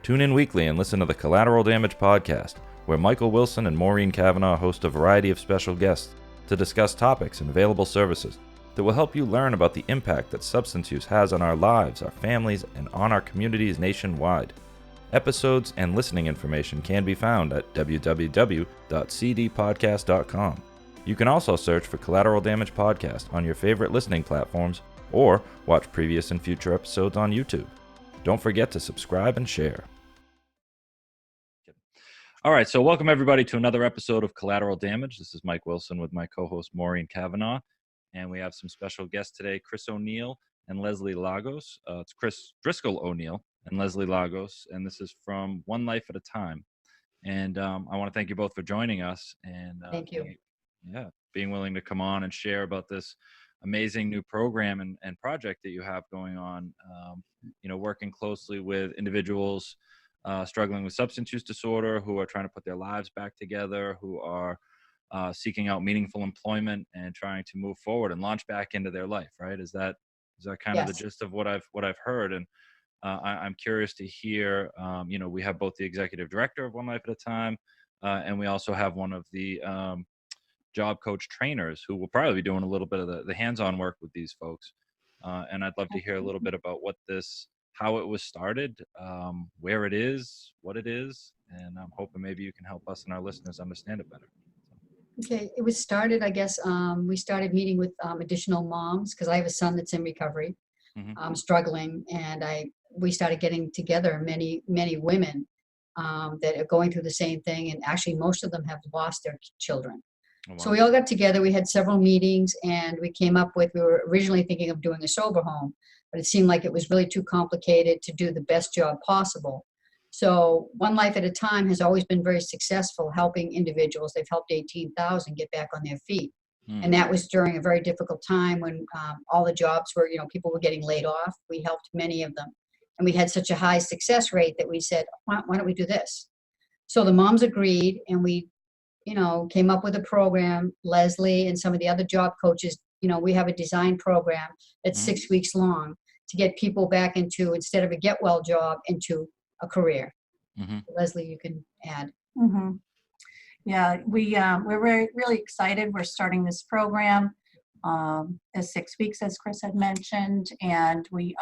Tune in weekly and listen to the Collateral Damage podcast, where Michael Wilson and Maureen Cavanaugh host a variety of special guests to discuss topics and available services that will help you learn about the impact that substance use has on our lives, our families, and on our communities nationwide. Episodes and listening information can be found at www.cdpodcast.com. You can also search for Collateral Damage Podcast on your favorite listening platforms or watch previous and future episodes on YouTube. Don't forget to subscribe and share. All right, so welcome everybody to another episode of Collateral Damage. This is Mike Wilson with my co-host Maureen Cavanaugh, and we have some special guests today, Chris O'Neil and Leslie Lagos. It's Chris Driscoll O'Neil and Leslie Lagos, and this is from One Life at a Time. And I want to thank you both for joining us. And thank you. Being willing to come on and share about this amazing new program and project that you have going on. Working closely with individuals struggling with substance use disorder, who are trying to put their lives back together, who are seeking out meaningful employment and trying to move forward and launch back into their life. Right? Is that kind of the gist of what I've heard? And I'm curious to hear. We have both the executive director of One Life at a Time, and we also have one of the job coach trainers who will probably be doing a little bit of the hands-on work with these folks. And I'd love to hear a little bit about how it was started, where it is, what it is, and I'm hoping maybe you can help us and our listeners understand it better. Okay, it was started, I guess, we started meeting with additional moms because I have a son that's in recovery, struggling, and we started getting together many women that are going through the same thing, and actually most of them have lost their children. Oh, wow. So we all got together, we had several meetings, and we were originally thinking of doing a sober home, but it seemed like it was really too complicated to do the best job possible. So One Life at a Time has always been very successful helping individuals. They've helped 18,000 get back on their feet. And that was during a very difficult time when all the jobs were, people were getting laid off. We helped many of them. And we had such a high success rate that we said, why don't we do this? So the moms agreed, and we came up with a program. Leslie and some of the other job coaches, we have a design program that's 6 weeks long to get people back into, instead of a get well job, into a career. Leslie, you can add. Yeah, we're really excited. We're starting this program as 6 weeks, as Chris had mentioned, and we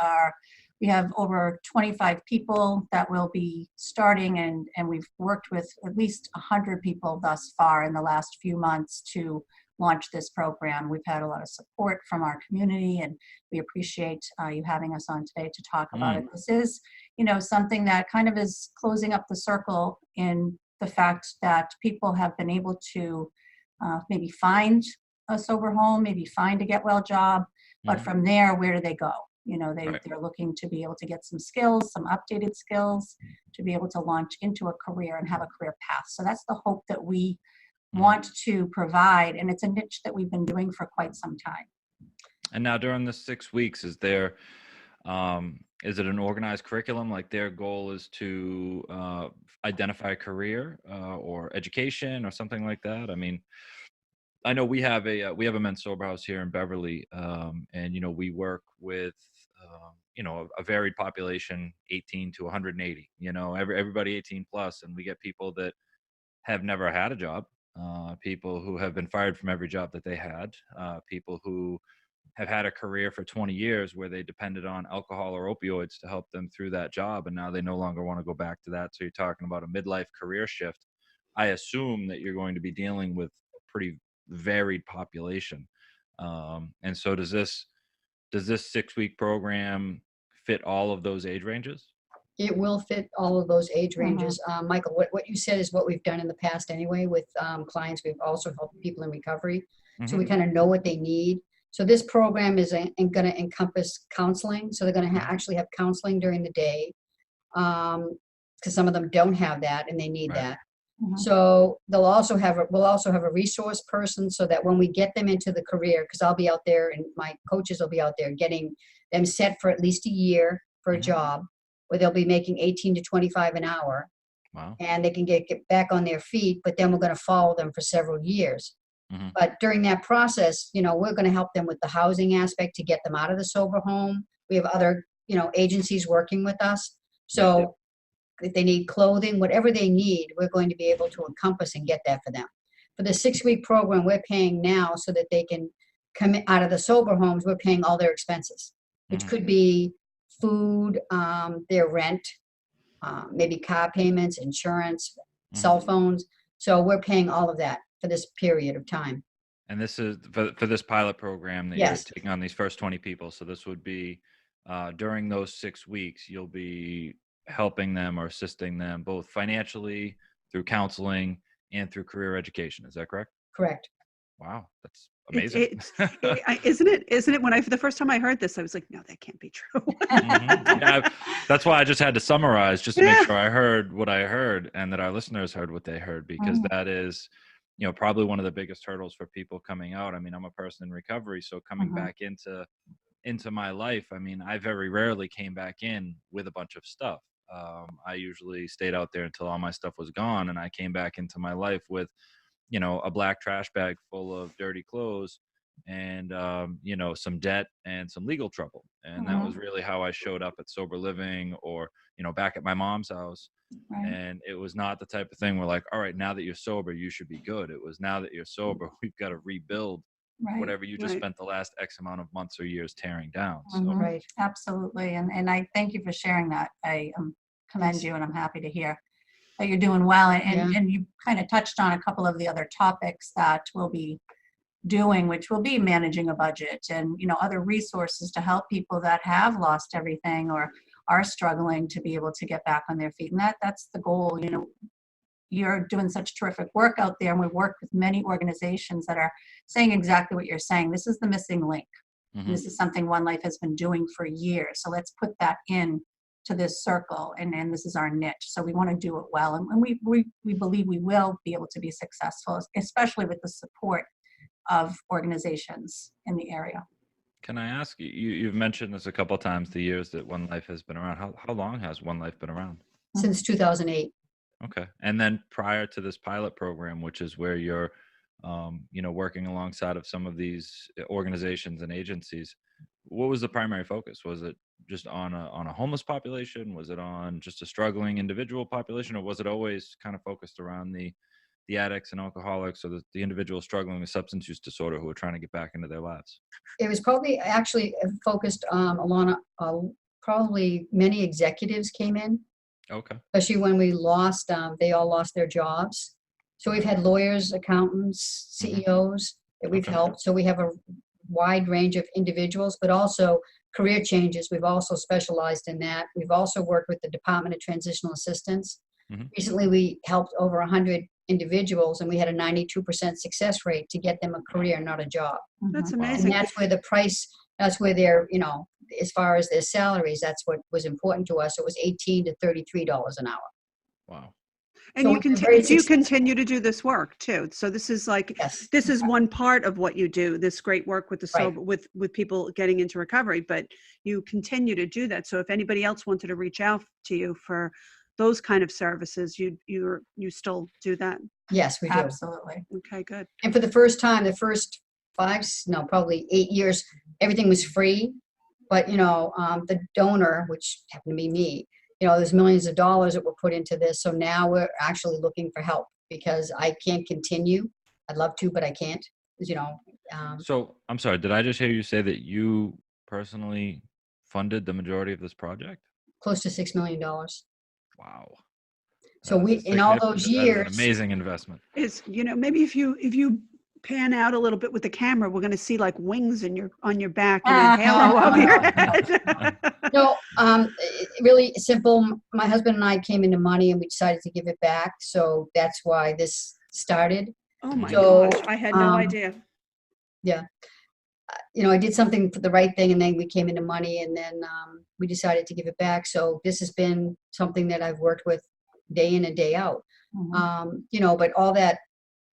have over 25 people that will be starting, and we've worked with at least 100 people thus far in the last few months to launch this program. We've had a lot of support from our community, and we appreciate you having us on today to talk about it. This is, something that kind of is closing up the circle in the fact that people have been able to maybe find a sober home, maybe find a get well job, but from there, where do they go? They're looking to be able to get some skills, some updated skills, to be able to launch into a career and have a career path. So that's the hope that we want to provide, and it's a niche that we've been doing for quite some time. And now during the 6 weeks, is it an organized curriculum? Like their goal is to identify a career or education or something like that? I mean, I know we have a men's sober house here in Beverly, and we work with a varied population, 18 to 180. Everybody 18 plus, and we get people that have never had a job, people who have been fired from every job that they had, people who have had a career for 20 years where they depended on alcohol or opioids to help them through that job, and now they no longer want to go back to that. So you're talking about a midlife career shift. I assume that you're going to be dealing with a pretty varied population. And so does this 6 week program fit all of those age ranges? It will fit all of those age ranges. Michael, what you said is what we've done in the past anyway with clients. We've also helped people in recovery. So we kind of know what they need. So this program is going to encompass counseling. So they're going to actually have counseling during the day, because some of them don't have that and they need that. So we'll also have a resource person, so that when we get them into the career, because I'll be out there and my coaches will be out there getting them set for at least a year for a job where they'll be making 18 to 25 an hour. Wow. And they can get back on their feet, but then we're going to follow them for several years. But during that process, we're going to help them with the housing aspect to get them out of the sober home. We have other, agencies working with us. So if they need clothing, whatever they need, we're going to be able to encompass and get that for them. For the 6-week program we're paying now so that they can come out of the sober homes, we're paying all their expenses, which could be food, their rent, maybe car payments, insurance, cell phones. So we're paying all of that for this period of time. And this is for this pilot program that Yes. you're taking on these first 20 people. So this would be during those 6 weeks, you'll be helping them or assisting them both financially, through counseling, and through career education. Is that correct? Correct. Wow, that's amazing. Isn't it? When the first time I heard this, I was like, no, that can't be true. Yeah, that's why I just had to summarize just to make sure I heard what I heard and that our listeners heard what they heard, because that is, probably one of the biggest hurdles for people coming out. I mean, I'm a person in recovery, so coming back into my life, I mean, I very rarely came back in with a bunch of stuff. I usually stayed out there until all my stuff was gone, and I came back into my life with, a black trash bag full of dirty clothes and, some debt and some legal trouble. And that was really how I showed up at sober living or, back at my mom's house. Right. And it was not the type of thing where like, all right, now that you're sober, you should be good. It was now that you're sober, we've got to rebuild whatever you just spent the last X amount of months or years tearing down. So. Right. Absolutely. And I thank you for sharing that. I commend you, and I'm happy to hear that you're doing well. And you kind of touched on a couple of the other topics that we'll be doing, which will be managing a budget and, other resources to help people that have lost everything or are struggling to be able to get back on their feet. And that's the goal. You're doing such terrific work out there, and we work with many organizations that are saying exactly what you're saying. This is the missing link. This is something One Life has been doing for years. So let's put that in to this circle, and this is our niche. So we want to do it well, and we believe we will be able to be successful, especially with the support of organizations in the area. Can I ask you, you've mentioned this a couple of times, the years that One Life has been around. How long has One Life been around? Since 2008. Okay. And then prior to this pilot program, which is where you're, working alongside of some of these organizations and agencies, what was the primary focus? Was it just on a homeless population? Was it on just a struggling individual population? Or was it always kind of focused around the addicts and alcoholics, or the individuals struggling with substance use disorder who are trying to get back into their lives? It was probably actually focused along probably many executives came in. Okay. Especially when we lost, they all lost their jobs. So we've had lawyers, accountants, CEOs that we've helped. So we have a wide range of individuals, but also career changes. We've also specialized in that. We've also worked with the Department of Transitional Assistance. Recently, we helped over 100 individuals, and we had a 92% success rate to get them a career, not a job. That's amazing. And that's where the price, that's where their, as far as their salaries, that's what was important to us. It was $18 to $33 an hour. Wow. And So you continue to do this work too. So this is this is one part of what you do, this great work with the sober, with people getting into recovery, but you continue to do that. So if anybody else wanted to reach out to you for those kind of services, you still do that? Yes, we do. Absolutely. Okay, good. And for the first time, the first probably 8 years, everything was free. But, the donor, which happened to be me, there's millions of dollars that were put into this. So now we're actually looking for help because I can't continue. I'd love to, but I can't. So I'm sorry, did I just hear you say that you personally funded the majority of this project? Close to $6 million. Wow. So in all those years, that is an amazing investment. Is maybe if you pan out a little bit with the camera, we're going to see like wings on your back and a halo over your head. No, really simple. My husband and I came into money, and we decided to give it back. So that's why this started. Oh my gosh, I had no idea. Yeah. I did something for the right thing, and then we came into money, and then we decided to give it back. So this has been something that I've worked with day in and day out. But all that,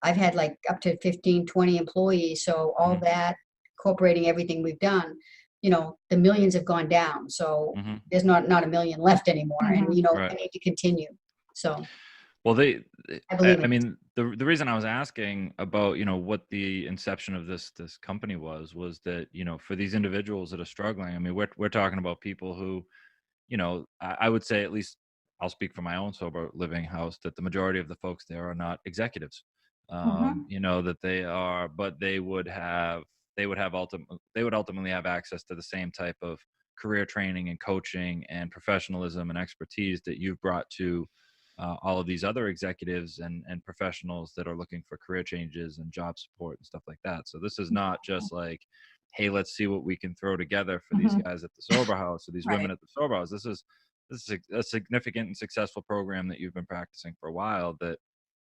I've had like up to 15, 20 employees. So all that, incorporating everything we've done, the millions have gone down. So there's not a million left anymore. And, I need to continue. So. Well, I mean, the reason I was asking about, what the inception of this company was that, for these individuals that are struggling, I mean, we're talking about people who, I would say at least I'll speak for my own sober living house, that the majority of the folks there are not executives. Mhm. You know, that they are, but they would ultimately have access to the same type of career training and coaching and professionalism and expertise that you've brought to all of these other executives and professionals that are looking for career changes and job support and stuff like that. So this is not just like, hey, let's see what we can throw together for these Mhm. guys at the sober house or these women Right. at the sober house. This is a significant and successful program that you've been practicing for a while, that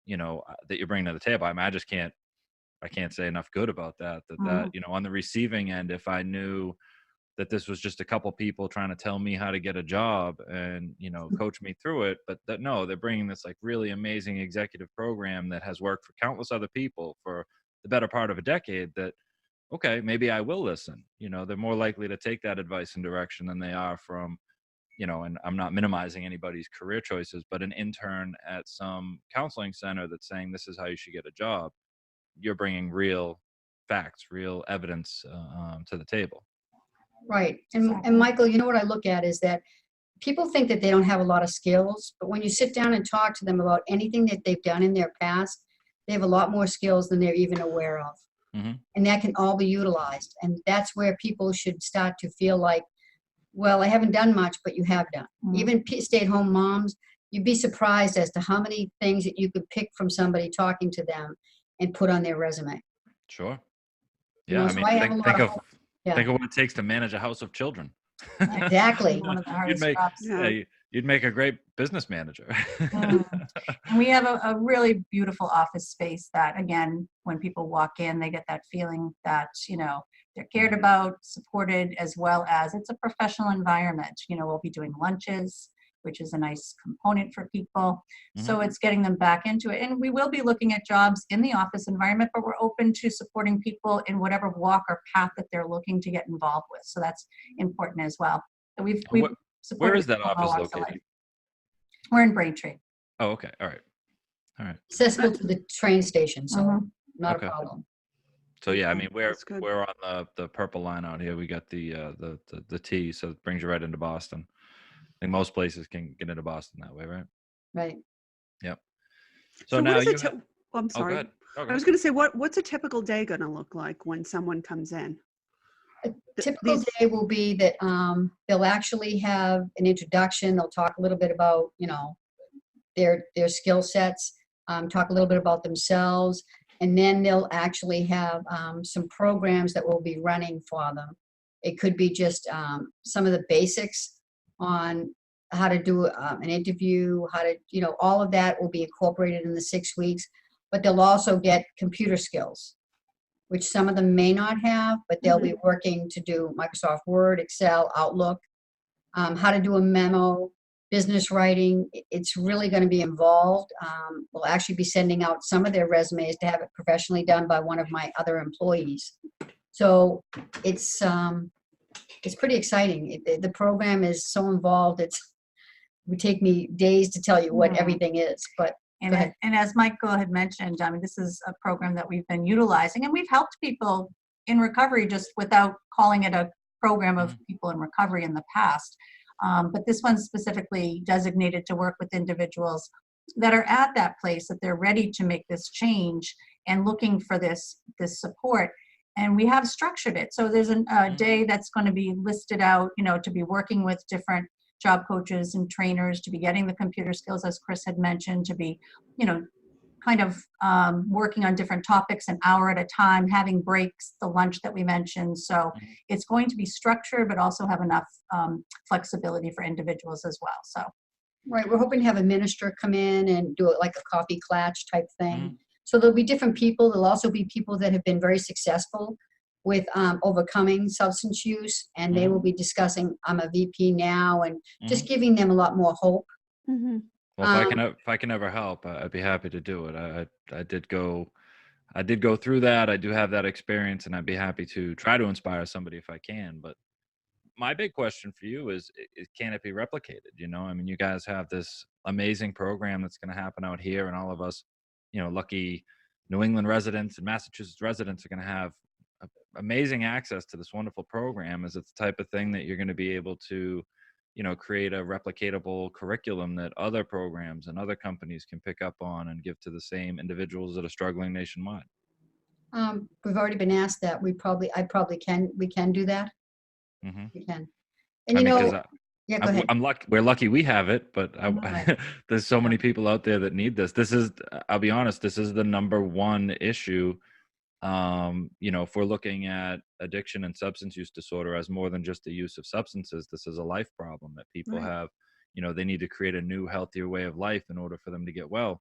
that you're bringing to the table. I mean, I can't say enough good about that. Mhm. On the receiving end, if I knew that this was just a couple people trying to tell me how to get a job and coach me through it, but that no, they're bringing this like really amazing executive program that has worked for countless other people for the better part of a decade, that okay, maybe I will listen. They're more likely to take that advice and direction than they are from, and I'm not minimizing anybody's career choices, but an intern at some counseling center that's saying this is how you should get a job. You're bringing real facts, real evidence to the table. Right. Exactly. And Michael, you know what I look at is that people think that they don't have a lot of skills, but when you sit down and talk to them about anything that they've done in their past, they have a lot more skills than they're even aware of. Mm-hmm. And that can all be utilized. And that's where people should start to feel like, well, I haven't done much, but you have done. Mhm. Even stay-at-home moms, you'd be surprised as to how many things that you could pick from somebody talking to them and put on their resume. Sure. You Yeah, know, I so mean, I have a lot of hope. Yeah, think of what it takes to manage a house of children. exactly. One of the You'd hardest make jobs. Yeah. you'd make a great business manager. Mm. And we have a really beautiful office space that, again, when people walk in, they get that feeling that, they're cared about, supported, as well as it's a professional environment. We'll be doing lunches, which is a nice component for people. So Mhm. it's getting them back into it. And we will be looking at jobs in the office environment, but we're open to supporting people in whatever walk or path that they're looking to get involved with. So that's important as well. And we've Where supported is that people of all office walks of life. located? We're in Braintree. Oh, okay. All right. All right. Accessible to the train station, so Mhm. not Okay. a problem. So yeah, I Okay, mean, that's good. we're on the purple line out here. We got the T, so it brings you right into Boston. I think most places can get into Boston that way, right? Right. Yep. So So what now is it? you have. Oh, I'm Oh, go sorry. ahead. Oh, go I was ahead. going to say, what's a typical day going to look like when someone comes in? A typical These, day will be that they'll actually have an introduction. They'll talk a little bit about, their skill sets, talk a little bit about themselves, and then they'll actually have some programs that will be running for them. It could be just some of the basics on how to do an interview, how to, all of that will be incorporated in the 6 weeks, but they'll also get computer skills, which some of them may not have, but they'll be working to do Microsoft Word, Excel, Outlook, how to do a memo, business writing. It's really going to be involved. We'll actually be sending out some of their resumes to have it professionally done by one of my other employees. So it's pretty exciting. The program is so involved. It would take me days to tell you what everything is, but go ahead. And as Michael had mentioned, I mean, this is a program that we've been utilizing, and we've helped people in recovery just without calling it a program of people in recovery in the past. But this one's specifically designated to work with individuals that are at that place, that they're ready to make this change and looking for this support. And we have structured it. So there's a day that's going to be listed out, to be working with different job coaches and trainers, to be getting the computer skills, as Chris had mentioned, to be, kind of working on different topics an hour at a time, having breaks, the lunch that we mentioned. So it's going to be structured, but also have enough flexibility for individuals as well. So. Right, we're hoping to have a minister come in and do it like a coffee klatch type thing. So there'll be different people. There'll also be people that have been very successful with overcoming substance use, and they will be discussing, I'm a VP now, and just giving them a lot more hope. Well, if I can ever help, I'd be happy to do it. I did go through that. I do have that experience, and I'd be happy to try to inspire somebody if I can. But my big question for you is can it be replicated? I mean, you guys have this amazing program that's going to happen out here, and all of us, lucky New England residents and Massachusetts residents are going to have amazing access to this wonderful program. Is it the type of thing that you're going to be able to, create a replicatable curriculum that other programs and other companies can pick up on and give to the same individuals that are struggling nationwide? We've already been asked that. We can do that. Mm-hmm. We can. And go ahead. I'm lucky. We're lucky we have it, but Right. there's so many people out there that need this. I'll be honest, this is the number one issue. If we're looking at addiction and substance use disorder as more than just the use of substances, this is a life problem that people have. They need to create a new, healthier way of life in order for them to get well.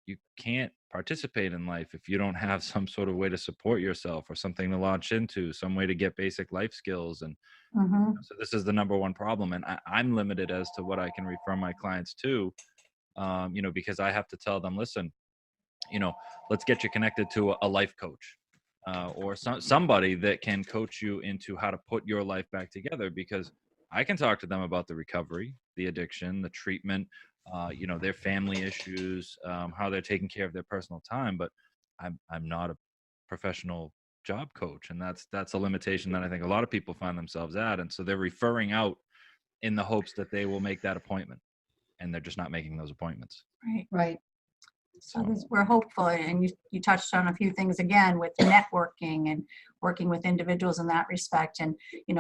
You can't participate in life if you don't have some sort of way to support yourself or something to launch into, some way to get basic life skills. And so this is the number one problem. And I'm limited as to what I can refer my clients to, because I have to tell them, listen, let's get you connected to a life coach or somebody that can coach you into how to put your life back together, because I can talk to them about the recovery, the addiction, the treatment, their family issues, how they're taking care of their personal time, but I'm not a professional job coach. And that's a limitation that I think a lot of people find themselves at. And so they're referring out in the hopes that they will make that appointment, and they're just not making those appointments. Right. So we're hopeful, and you touched on a few things again with networking and working with individuals in that respect, and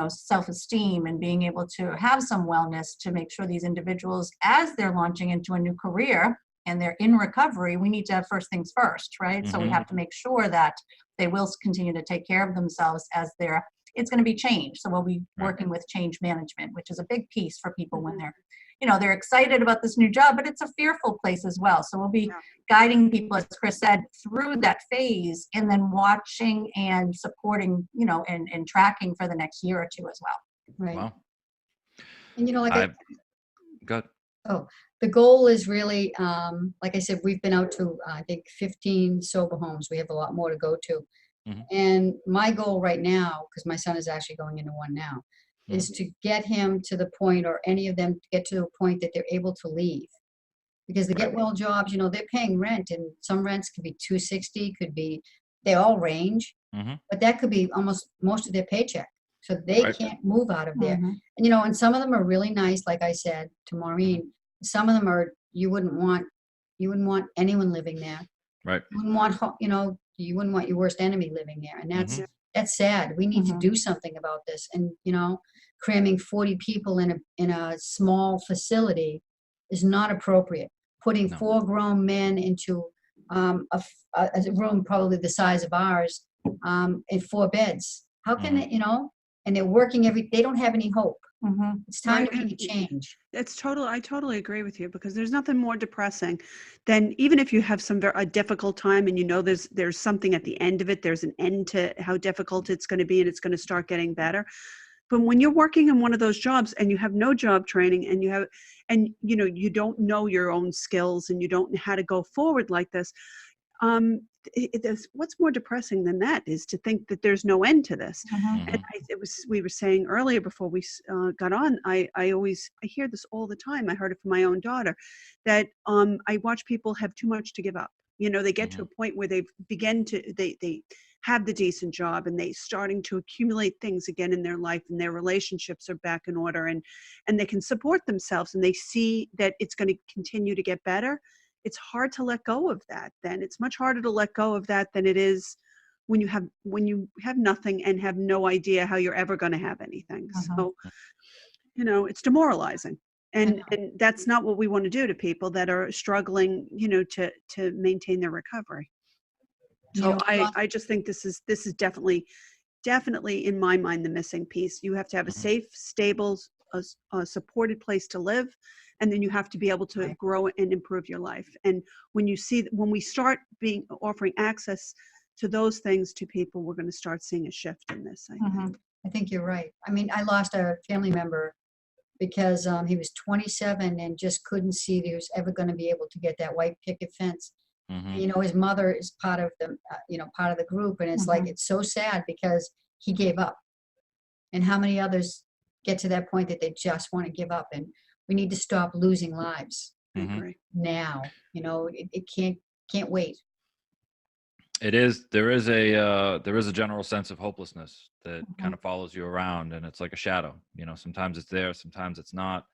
self-esteem and being able to have some wellness to make sure these individuals, as they're launching into a new career and they're in recovery, we need to have first things first, right? So we have to make sure that they will continue to take care of themselves as it's going to be change. So we'll be working with change management, which is a big piece for people when they're excited about this new job, but it's a fearful place as well. So we'll be guiding people, as Chris said, through that phase, and then watching and supporting, and tracking for the next year or two as well. Right. Wow. And good. The goal is really, like I said, we've been out to, I think, 15 sober homes. We have a lot more to go to. Mm-hmm. And my goal right now, because my son is actually going into one now, is to get him to the point, or any of them to get to a point that they're able to leave. Because the get well jobs, they're paying rent, and some rents could be $260, they all range, but that could be almost most of their paycheck. So they can't move out of there. And, and some of them are really nice, like I said to Maureen. Some of them are, you wouldn't want anyone living there. Right. You wouldn't want your worst enemy living there. And that's sad. We need to do something about this. And, cramming 40 people in a small facility is not appropriate. Putting 4 grown men into a room probably the size of ours, in 4 beds. How can it, and they're working they don't have any hope. It's time to make a change. I totally agree with you, because there's nothing more depressing than, even if you have a difficult time and there's something at the end of it, there's an end to how difficult it's going to be, and it's going to start getting better. But when you're working in one of those jobs and you have no job training, and you don't know your own skills, and you don't know how to go forward like this, what's more depressing than that is to think that there's no end to this. And we were saying earlier before we got on, I hear this all the time. I heard it from my own daughter, that I watch people have too much to give up. They get to a point where they have the decent job, and they starting to accumulate things again in their life, and their relationships are back in order, and they can support themselves, and they see that it's going to continue to get better. It's hard to let go of that. Then it's much harder to let go of that than it is when you have nothing and have no idea how you're ever going to have anything. So, it's demoralizing. And that's not what we want to do to people that are struggling, to maintain their recovery. So I just think this is definitely in my mind the missing piece. You have to have a safe, stable, supported place to live, and then you have to be able to grow and improve your life. And when we start offering access to those things to people, we're going to start seeing a shift in this. I think you're right. I mean, I lost a family member because he was 27 and just couldn't see that he was ever going to be able to get that white picket fence. His mother is part of the group, and it's like, it's so sad because he gave up. And how many others get to that point that they just want to give up? And we need to stop losing lives now. It can't wait. It is. There is a general sense of hopelessness that kind Mhm. of follows you around, and it's like a shadow. Sometimes it's there, sometimes it's not,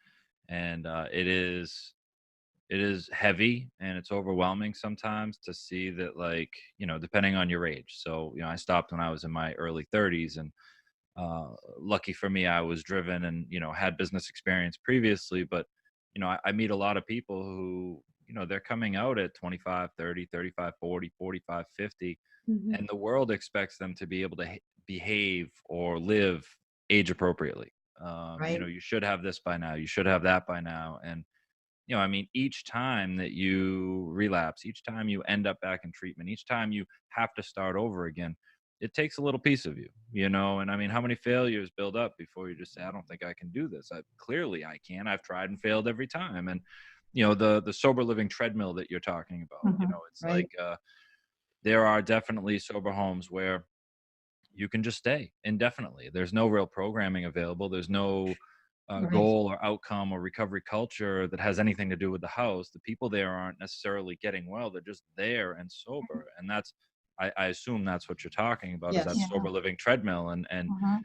and it is heavy and it's overwhelming sometimes to see that, like, depending on your age. So I stopped when I was in my early 30s, and lucky for me, I was driven and had business experience previously. But I meet a lot of people who they're coming out at 25, 30, 35, 40, 45, 50, Mhm. and the world expects them to be able to behave or live age appropriately. Right. You should have this by now, you should have that by now. And I mean, each time that you relapse, each time you end up back in treatment, each time you have to start over again, it takes a little piece of you. And I mean, how many failures build up before you just say, I don't think I can do this? Clearly I can. I've tried and failed every time. And, the sober living treadmill that you're talking about, Mhm. it's Right. like, there are definitely sober homes where you can just stay indefinitely. There's no real programming available. There's no Right. goal or outcome or recovery culture that has anything to do with the house. The people there aren't necessarily getting well. They're just there and sober. And I assume that's what you're talking about, is that Yes. Yeah. sober living treadmill. And Mhm.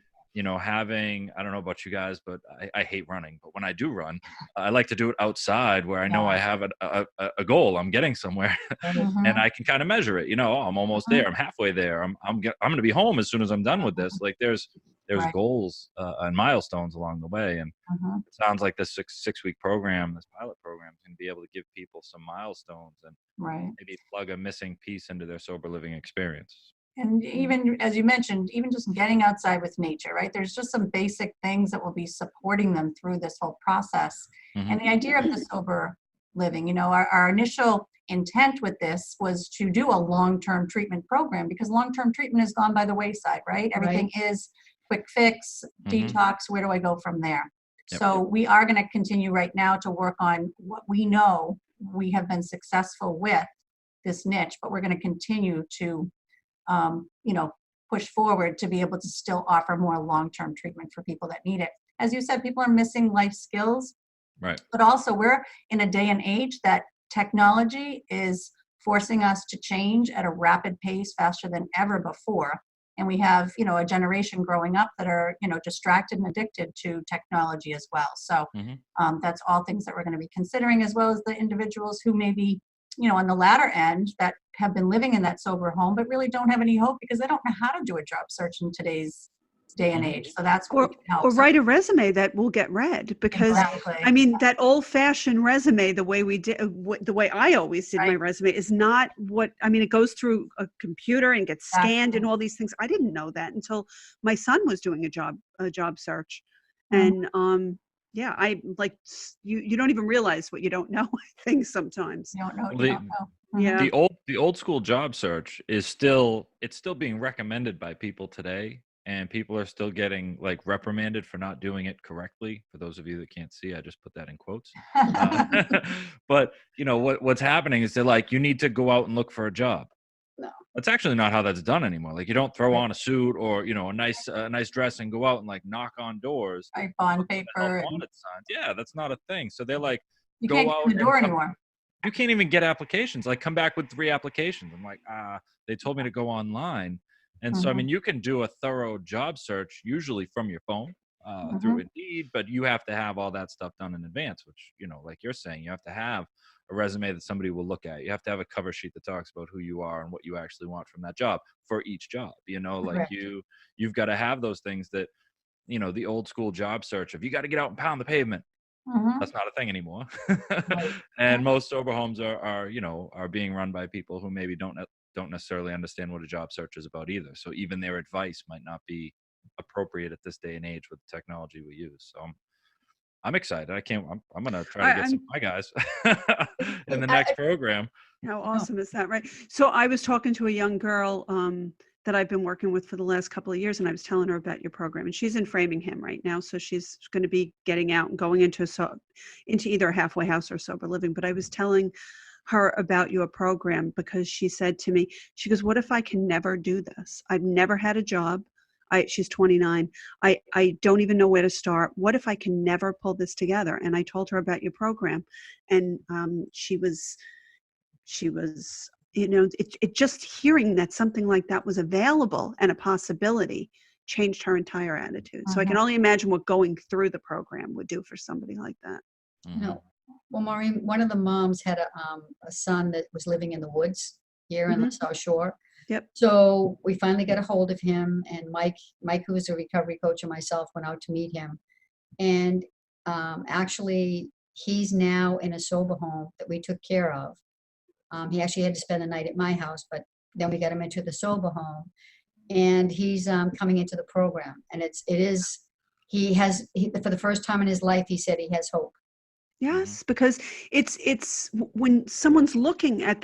having, I don't know about you guys, but I hate running. But when I do run, I like to do it outside where I know I Yeah. have a goal. I'm getting somewhere. Right. And Mhm. I can kind of measure it. Oh, I'm almost Mhm. there. I'm halfway there. I'm going to be home as soon as I'm done with this. Mhm. Like, there's Right. goals and milestones along the way. And Mhm. it sounds like this six-week program, this pilot program, is going to be able to give people some milestones and Right. maybe plug a missing piece into their sober living experience. And even as you mentioned, even just getting outside with nature, right? There's just some basic things that will be supporting them through this whole process. And Hmm. the idea of the sober living, our initial intent with this was to do a long-term treatment program, because long-term treatment has gone by the wayside, right? Everything Right. is quick fix, Hmm. detox, where do I go from there? Yep. So we are going to continue right now to work on what we know we have been successful with this niche, but we're going to continue to um, you know, push forward to be able to still offer more long-term treatment for people that need it. As you said, people are missing life skills, Right. but also we're in a day and age that technology is forcing us to change at a rapid pace, faster than ever before. And we have, a generation growing up that are, distracted and addicted to technology as well. So Hmm. that's all things that we're going to be considering, as well as the individuals who may be, on the latter end, that have been living in that sober home, but really don't have any hope because they don't know how to do a job search in today's day and Hmm. age. So that's what we Or can help. or So write a resume that will get read, because Right. I exactly. mean, that old-fashioned resume, the way we did, the way I always did my Right. resume, is not what I mean. It goes through a computer and gets scanned Exactly. and all these things. I didn't know that until my son was doing a job search, Mhm. and yeah, I like you don't even realize what you don't know. Things sometimes. You don't know what Well, you the don't know. Mhm. Yeah. the old school job search is still being recommended by people today, and people are still getting, like, reprimanded for not doing it correctly. For those of you that can't see, I just put that in quotes. uh, but what's happening is they're like, you need to go out and look for a job. No. That's actually not how that's done anymore. Like, you don't throw Right. on a suit or a nice dress and go out and, like, knock on doors Right, and bond put some help paper, and wanted signs. Yeah, that's not a thing. So they're like, you can't go get out in the and door anymore. you can't even get applications. Like, come back with 3 applications. I'm like, they told me to go online. And so, I Mhm. mean, you can do a thorough job search usually from your phone, through Mhm. Indeed, but you have to have all that stuff done in advance, which, like you're saying, you have to have a resume that somebody will look at. You have to have a cover sheet that talks about who you are and what you actually want from that job for each job. Like, Correct. you've got to have those things that, the old school job search of, you got to get out and pound the pavement. Mhm. That's not a thing anymore. Right. And most sober homes are being run by people who maybe don't necessarily understand what a job search is about either. So even their advice might not be appropriate at this day and age with the technology we use. So I'm excited. I'm gonna try to get some I'm of my guys in Yeah, the next program. How no. awesome is that, right? So I was talking to a young girl that I've been working with for the last couple of years, and I was telling her about your program. And she's in Framingham right now, so she's going to be getting out and going into either a halfway house or sober living. But I was telling her about your program because she said to me, she goes, "What if I can never do this? I've never had a job. She's 29. I don't even know where to start. What if I can never pull this together?" And I told her about your program, and she was it just hearing that something like that was available and a possibility changed her entire attitude. So I can only imagine what going through the program would do for somebody like that. No. Well, Maureen, one of the moms had a son that was living in the woods here in the South Shore. Yep. So we finally got a hold of him, and Mike, who was a recovery coach, and myself went out to meet him. And actually, he's now in a sober home that we took care of. He actually had to spend the night at my house, but then we got him into the sober home, and he's coming into the program. And for the first time in his life, he said he has hope. Yes, because it's when someone's looking at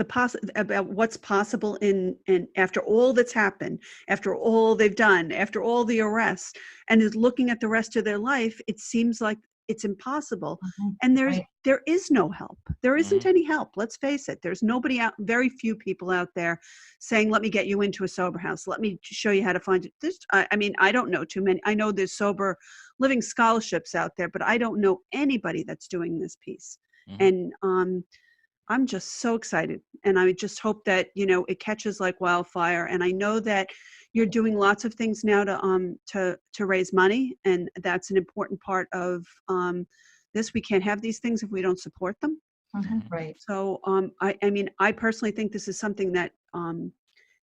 about what's possible in after all that's happened, after all they've done, after all the arrests, and is looking at the rest of their life, it seems like it's impossible. And there is no help. There isn't any help. Let's face it. There's nobody out, very few people out there saying, let me get you into a sober house. Let me show you how to find it. I mean, I don't know too many. I know there's sober living scholarships out there, but I don't know anybody that's doing this piece. And I'm just so excited. And I just hope that, it catches like wildfire. And I know that you're doing lots of things now to raise money. And that's an important part of this. We can't have these things if we don't support them. Right. So I mean, I personally think this is something that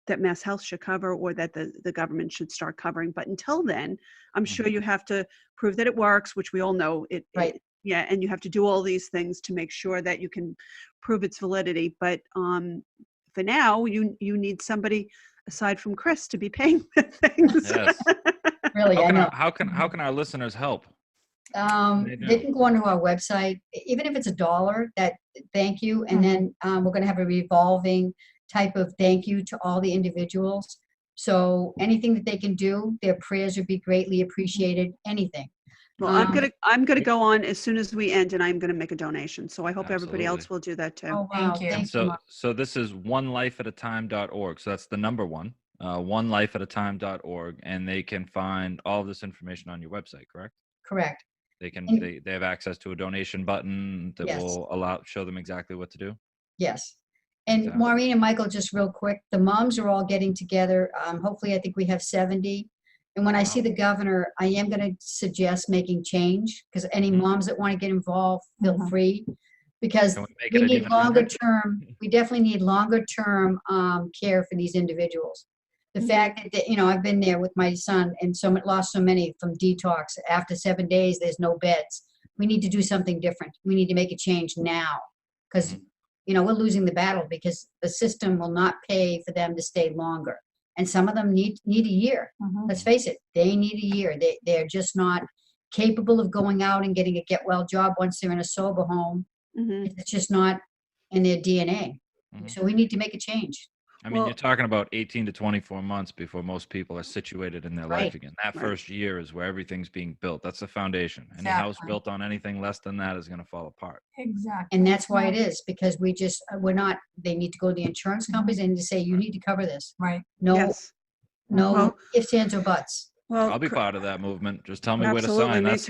that Mass Health should cover, or that the government should start covering. But until then, I'm sure you have to prove that it works, which we all know it. Right. Yeah, and you have to do all these things to make sure that you can prove its validity. But for now, you need somebody aside from Chris to be paying for things. Yes. Really, I know. How can our listeners help? They can go onto our website, even if it's $1, that thank you. And then we're going to have a revolving type of thank you to all the individuals. So anything that they can do, their prayers would be greatly appreciated. Anything. Well, I'm gonna go on as soon as we end, and I'm gonna make a donation. So I hope everybody else will do that too. Oh, wow. Thank you. And so this is onelifeatatime.org. So that's the number one, onelifeatatime.org, and they can find all of this information on your website, correct? Correct. They can they have access to a donation button that will show them exactly what to do. Yes. And Maureen and Michael, just real quick, the moms are all getting together. Hopefully, I think we have 70. And when I see the governor, I am going to suggest making change, because any moms that want to get involved, feel free, because we need longer term. We definitely need longer term care for these individuals. The fact that, I've been there with my son and lost so many from detox. After 7 days, there's no beds. We need to do something different. We need to make a change now, because, we're losing the battle, because the system will not pay for them to stay longer. And some of them need a year. Let's face it, they need a year. They're just not capable of going out and getting a get well job once they're in a sober home. It's just not in their DNA. So we need to make a change. I mean, you're talking about 18 to 24 months before most people are situated in their life again. That first year is where everything's being built. That's the foundation. Any house built on anything less than that is going to fall apart. Exactly. And that's why it is, because they need to go to the insurance companies and to say, you need to cover this. Right. No ifs, ands, or buts. Well, I'll be part of that movement. Just tell me where to sign. That's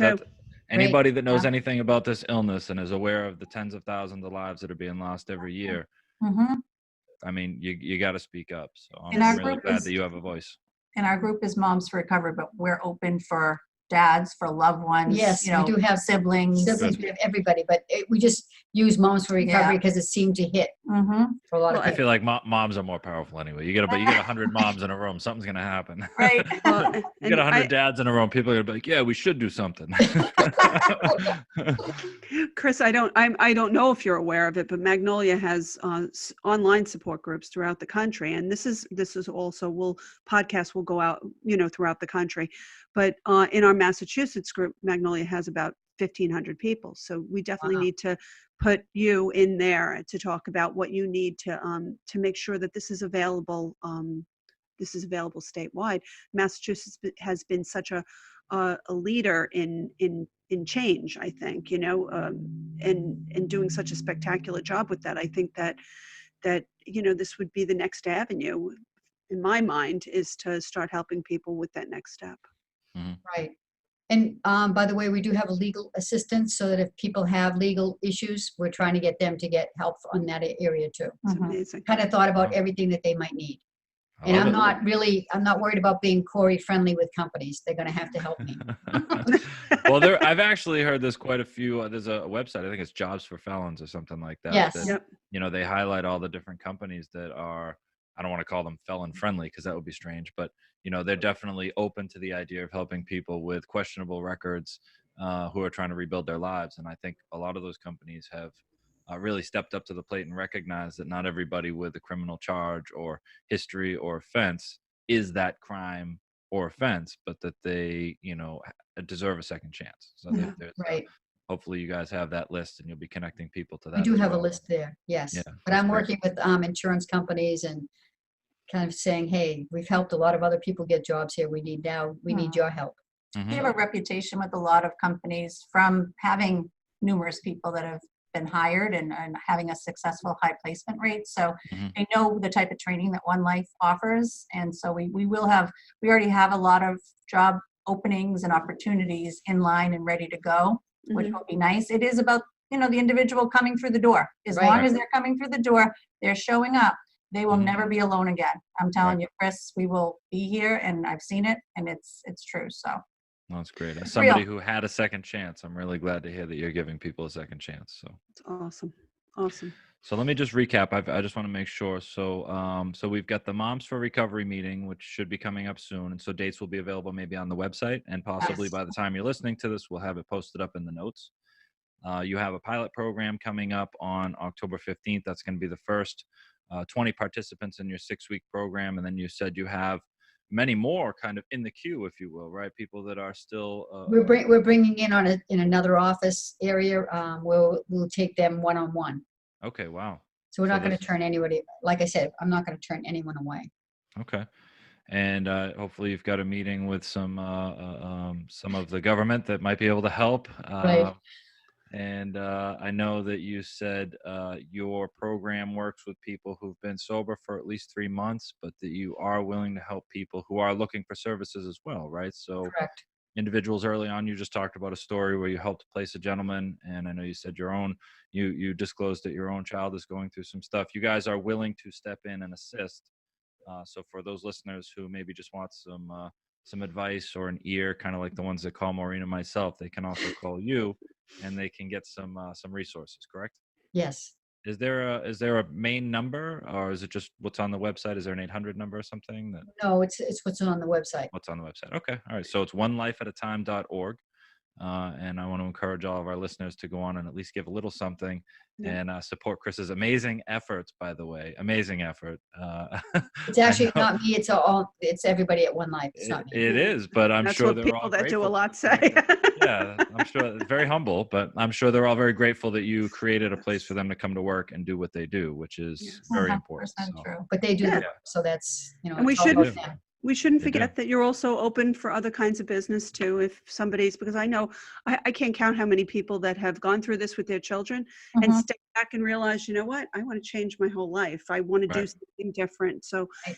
anybody that knows anything about this illness and is aware of the tens of thousands of lives that are being lost every year. I mean, you got to speak up. So I'm really glad that you have a voice. And our group is Moms for Recovery, but we're open for dads, for loved ones. Yes, we do have siblings. We have everybody, but we just use Moms for Recovery because it seemed to hit for a lot of people. I feel like moms are more powerful anyway. You get 100 moms in a room, something's gonna happen. Right. You get 100 dads in a room, people are gonna be like, yeah, we should do something. Chris, I don't know if you're aware of it, but Magnolia has online support groups throughout the country, and this is also podcasts will go out throughout the country. But in our Massachusetts group, Magnolia has about 1,500 people. So we definitely need to put you in there to talk about what you need to make sure that this is available. This is available statewide. Massachusetts has been such a leader in change, I think, and doing such a spectacular job with that. I think that this would be the next avenue, in my mind, is to start helping people with that next step. Right. And by the way, we do have a legal assistant so that if people have legal issues, we're trying to get them to get help on that area too. It's amazing. Kind of thought about everything that they might need. I And love I'm not worried about being Corey friendly with companies. They're going to have to help me. Well, I've actually heard this quite a few. There's a website, I think it's Jobs for Felons or something like that. Yes. That, Yep. you know, they highlight all the different companies that are, I don't want to call them felon friendly because that would be strange, but you know, they're definitely open to the idea of helping people with questionable records who are trying to rebuild their lives. And I think a lot of those companies have really stepped up to the plate and recognized that not everybody with a criminal charge or history or offense is that crime or offense, but that they, you know, deserve a second chance. So there's, Right. hopefully you guys have that list and you'll be connecting people to that. We do as have a well. list there. Yes. Yeah, But that's I'm great. working with insurance companies and kind of saying, hey, we've helped a lot of other people get jobs here. We need your help. Mhm. We have a reputation with a lot of companies from having numerous people that have been hired and having a successful high placement rate. So Mhm. they know the type of training that One Life offers. And so we already have a lot of job openings and opportunities in line and ready to go, which will be nice. It is about, you know, the individual coming through the door. As Right. long as they're coming through the door, they're showing up. They will Mhm. never be alone again. I'm telling Right. you, Chris, we will be here, and I've seen it, and it's true. So That's great. As It's somebody real. who had a second chance, I'm really glad to hear that you're giving people a second chance. So, It's awesome. Awesome. so let me just recap. I just want to make sure. So, so we've got the Moms for Recovery meeting, which should be coming up soon, and so dates will be available maybe on the website, and possibly Yes. by the time you're listening to this, we'll have it posted up in the notes. You have a pilot program coming up on October 15th. That's going to be the first 20 participants in your 6-week program, and then you said you have many more kind of in the queue, if you will, right? People that are still We're bringing in in another office area. We'll take them one-on-one. okay, wow. So we're So not going to this- turn anybody. Like I said, I'm not going to turn anyone away. Okay. And hopefully you've got a meeting with some of the government that might be able to help. Right. And I know that you said your program works with people who've been sober for at least 3 months, but that you are willing to help people who are looking for services as well, right? So Correct. individuals early on, you just talked about a story where you helped place a gentleman, and I know you said you disclosed that your own child is going through some stuff. You guys are willing to step in and assist. So for those listeners who maybe just want some advice or an ear, kind of like the ones that call Maureen and myself, they can also call you, and they can get some resources. Correct? Yes. Is there a main number, or is it just what's on the website? Is there an 800 number or something that? No, it's what's on the website. What's on the website? Okay, all right. So it's onelifeatatime.org. And I want to encourage all of our listeners to go on and at least give a little something and support Chris's amazing efforts, by the way. Amazing effort. It's actually not me. It's everybody at One Life. It's not me. It is, but I'm That's sure what they're people all that do a grateful. lot say. Yeah, I'm sure it's very humble, but I'm sure they're all very grateful that you created a place for them to come to work and do what they do, which is Yes. very 100% important. So, true. But they do the Yeah. work, so that's, And we it's all about should- them. We shouldn't They do. forget that you're also open for other kinds of business too. If somebody's, because I know I can't count how many people that have gone through this with their children and Mhm. step back and realize, you know what, I want to change my whole life. I want to do Right. something different. So, Right.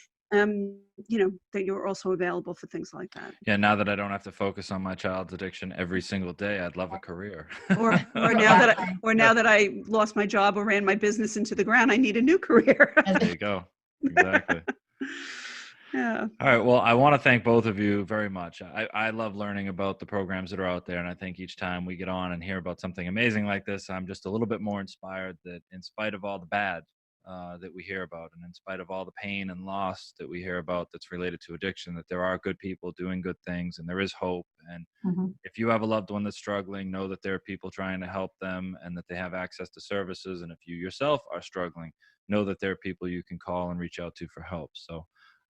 that you're also available for things like that. yeah, now that I don't have to focus on my child's addiction every single day, I'd love a career. Or now that I lost my job or ran my business into the ground, I need a new career. There you go. Exactly. Yeah. All right. Well, I want to thank both of you very much. I love learning about the programs that are out there. And I think each time we get on and hear about something amazing like this, I'm just a little bit more inspired that in spite of all the bad that we hear about, and in spite of all the pain and loss that we hear about that's related to addiction, that there are good people doing good things and there is hope. And Mhm. if you have a loved one that's struggling, know that there are people trying to help them and that they have access to services. And if you yourself are struggling, know that there are people you can call and reach out to for help. So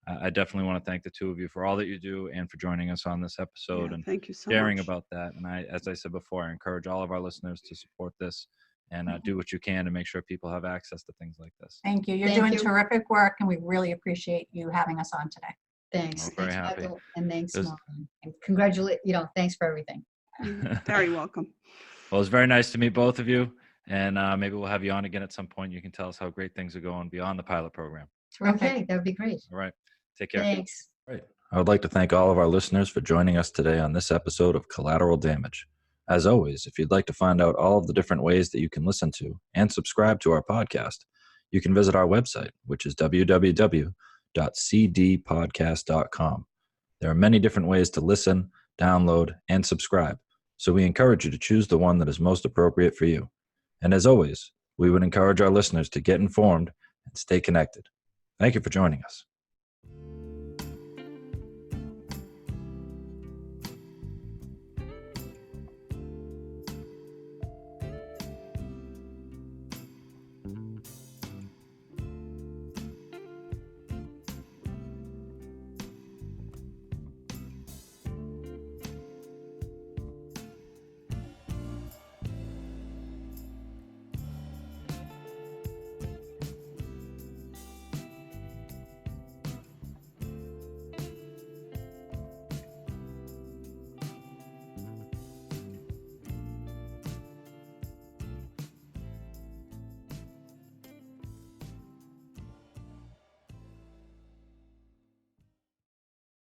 I definitely want to thank the two of you for all that you do and for joining us on this episode Yeah, and thank you so sharing much. about that. And as I said before, I encourage all of our listeners to support this and do what you can to make sure people have access to things like this. Thank you. You're Thank doing you. terrific work, and we really appreciate you having us on today. Thanks. Oh, very Thanks, happy. Michael, and thanks, There's- Maureen. And congratulate, thanks for everything. Very welcome. Well, it's very nice to meet both of you. And maybe we'll have you on again at some point. You can tell us how great things are going beyond the pilot program. Terrific. Okay, that would be great. All right. Take care. Thanks. Right. I would like to thank all of our listeners for joining us today on this episode of Collateral Damage. As always, if you'd like to find out all of the different ways that you can listen to and subscribe to our podcast, you can visit our website, which is www.cdpodcast.com. There are many different ways to listen, download, and subscribe, so we encourage you to choose the one that is most appropriate for you. And as always, we would encourage our listeners to get informed and stay connected. Thank you for joining us.